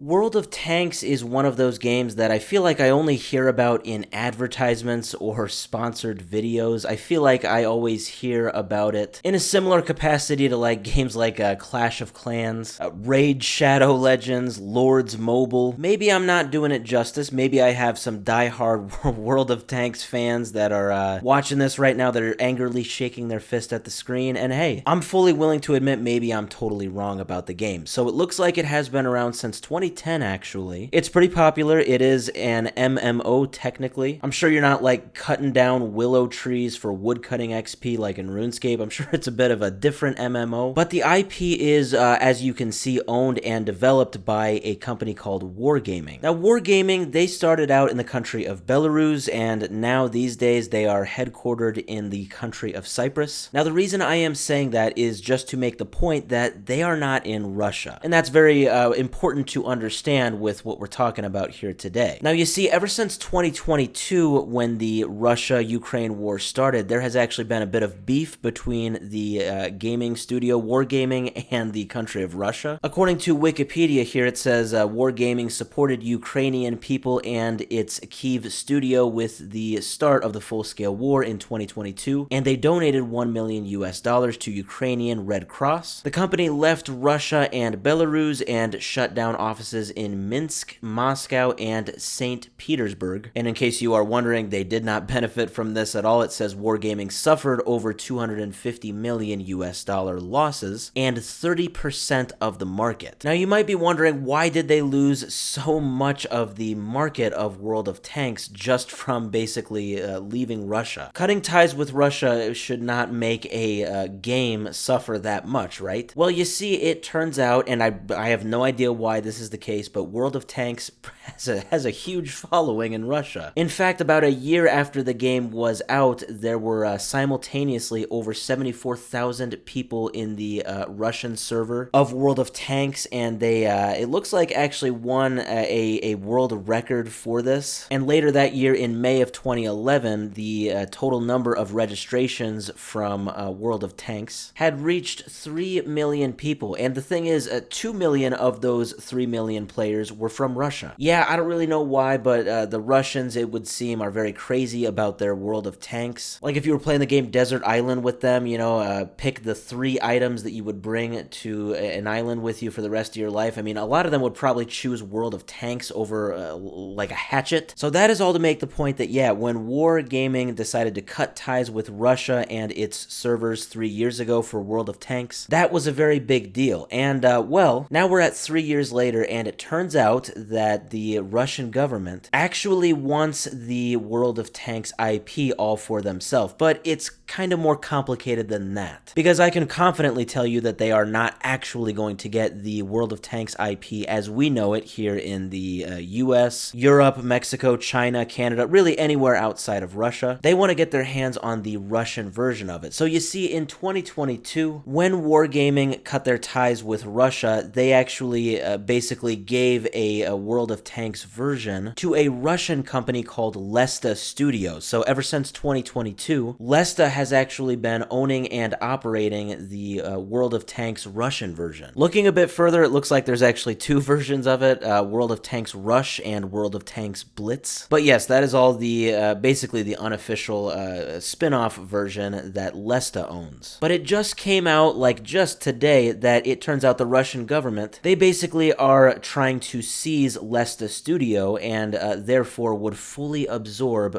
World of Tanks is one of those games that I feel like I only hear about in advertisements or sponsored videos. I feel like I always hear about it in a similar capacity to like games like Clash of Clans, Raid Shadow Legends, Lords Mobile. Maybe I'm not doing it justice. Maybe I have some diehard World of Tanks fans that are watching this right now that are angrily shaking their fist at the screen. And hey, I'm fully willing to admit maybe I'm totally wrong about the game. So it looks like it has been around since 2010 actually. It's pretty popular. It is an MMO technically. I'm sure you're not like cutting down willow trees for woodcutting XP like in RuneScape. I'm sure it's a bit of a different MMO, but the IP is, as you can see, owned and developed by a company called Wargaming. Now, Wargaming, they started out in the country of Belarus, and now these days they are headquartered in the country of Cyprus. Now, the reason I am saying that is just to make the point that they are not in Russia, and that's very important to understand with what we're talking about here today. Now, you see, ever since 2022, when the Russia-Ukraine war started, there has actually been a bit of beef between the gaming studio Wargaming and the country of Russia. According to Wikipedia here, it says Wargaming supported Ukrainian people and its Kyiv studio with the start of the full-scale war in 2022, and they donated $1 million to Ukrainian Red Cross. The company left Russia and Belarus and shut down offices in Minsk, Moscow, and St. Petersburg. And in case you are wondering, they did not benefit from this at all. It says Wargaming suffered over $250 million losses and 30% of the market. Now, you might be wondering, why did they lose so much of the market of World of Tanks just from basically leaving Russia? Cutting ties with Russia should not make a game suffer that much, right? Well, you see, it turns out, and I have no idea why this is the case, but World of Tanks has a huge following in Russia. In fact, about a year after the game was out, there were simultaneously over 74,000 people in the Russian server of World of Tanks, and they it looks like actually won a world record for this. And later that year, in May of 2011, the total number of registrations from World of Tanks had reached 3 million people, and the thing is, 2 million of those 3 million players were from Russia. Yeah, I don't really know why, but the Russians, it would seem, are very crazy about their World of Tanks. Like if you were playing the game Desert Island with them, you know, pick the 3 items that you would bring to an island with you for the rest of your life. I mean, a lot of them would probably choose World of Tanks over like a hatchet. So that is all to make the point that, yeah, when Wargaming decided to cut ties with Russia and its servers 3 years ago for World of Tanks, that was a very big deal. And, well, now we're at 3 years later, and it turns out that the Russian government actually wants the World of Tanks IP all for themselves, but it's kind of more complicated than that. Because I can confidently tell you that they are not actually going to get the World of Tanks IP as we know it here in the US, Europe, Mexico, China, Canada, really anywhere outside of Russia. They want to get their hands on the Russian version of it. So you see, in 2022, when Wargaming cut their ties with Russia, they actually basically gave a World of Tanks version to a Russian company called Lesta Studio. So ever since 2022, Lesta has actually been owning and operating the World of Tanks Russian version. Looking a bit further, it looks like there's actually 2 versions of it, World of Tanks Rush and World of Tanks Blitz. But yes, that is all the basically the unofficial spin-off version that Lesta owns. But it just came out like just today that it turns out the Russian government, they basically are trying to seize Lesta Studio and therefore would fully absorb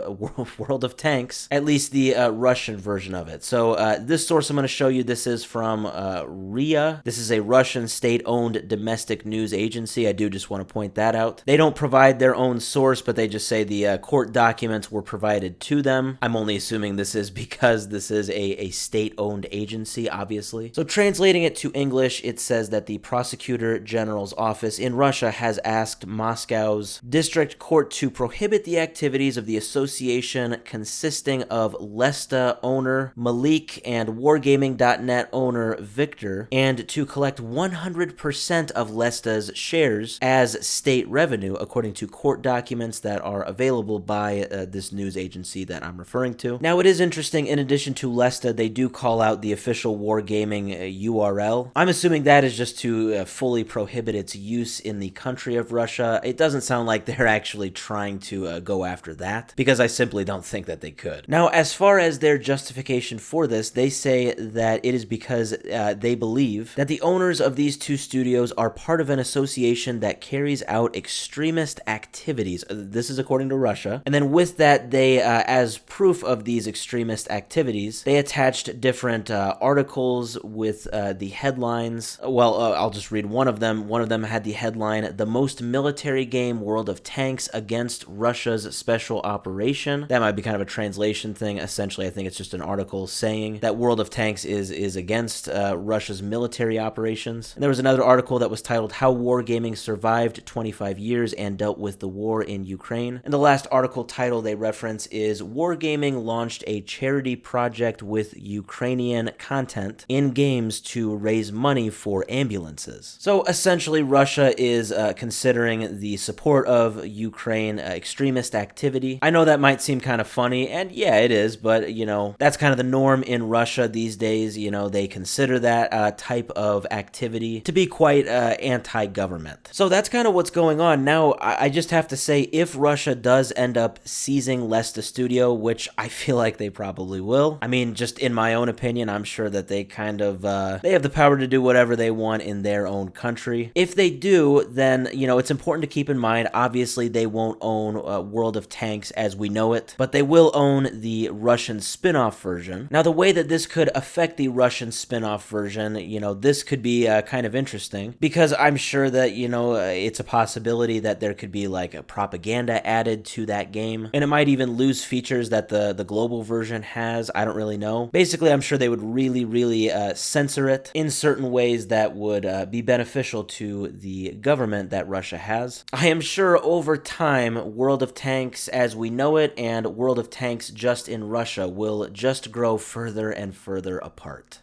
World of Tanks, at least the Russian version of it. So this source I'm going to show you, this is from RIA. This is a Russian state-owned domestic news agency. I do just want to point that out. They don't provide their own source, but they just say the court documents were provided to them. I'm only assuming this is because this is a state-owned agency, obviously. So translating it to English, it says that the Prosecutor General's office in Russia has asked Moscow's district court to prohibit the activities of the association consisting of Lesta owner Malik and Wargaming.net owner Victor, and to collect 100% of Lesta's shares as state revenue, according to court documents that are available by this news agency that I'm referring to. Now, it is interesting, in addition to Lesta, they do call out the official Wargaming URL. I'm assuming that is just to fully prohibit its use use in the country of Russia. It doesn't sound like they're actually trying to go after that, because I simply don't think that they could. Now, as far as their justification for this, they say that it is because they believe that the owners of these two studios are part of an association that carries out extremist activities. This is according to Russia. And then with that, they, as proof of these extremist activities, they attached different articles with the headlines. Well, I'll just read one of them. One of them had the headline, "The Most Military Game World of Tanks Against Russia's Special Operation." That might be kind of a translation thing. Essentially, I think it's just an article saying that World of Tanks is against Russia's military operations. And there was another article that was titled, "How Wargaming Survived 25 Years and Dealt with the War in Ukraine." And the last article title they reference is, "Wargaming launched a charity project with Ukrainian content in games to raise money for ambulances." So essentially, Russia is considering the support of Ukraine extremist activity. I know that might seem kind of funny, and yeah, it is, but, you know, that's kind of the norm in Russia these days. You know, they consider that type of activity to be quite anti-government. So that's kind of what's going on. Now, I just have to say, if Russia does end up seizing Lesta Studio, which I feel like they probably will, I mean, just in my own opinion, I'm sure that they kind of, they have the power to do whatever they want in their own country. If they do, then, you know, it's important to keep in mind, obviously, they won't own World of Tanks as we know it, but they will own the Russian spin-off version. Now, the way that this could affect the Russian spin-off version, you know, this could be kind of interesting, because I'm sure that, you know, it's a possibility that there could be like a propaganda added to that game, and it might even lose features that the global version has. I don't really know. Basically, I'm sure they would really censor it in certain ways that would be beneficial to the government that Russia has. I am sure over time, World of Tanks as we know it and World of Tanks just in Russia will just grow further and further apart.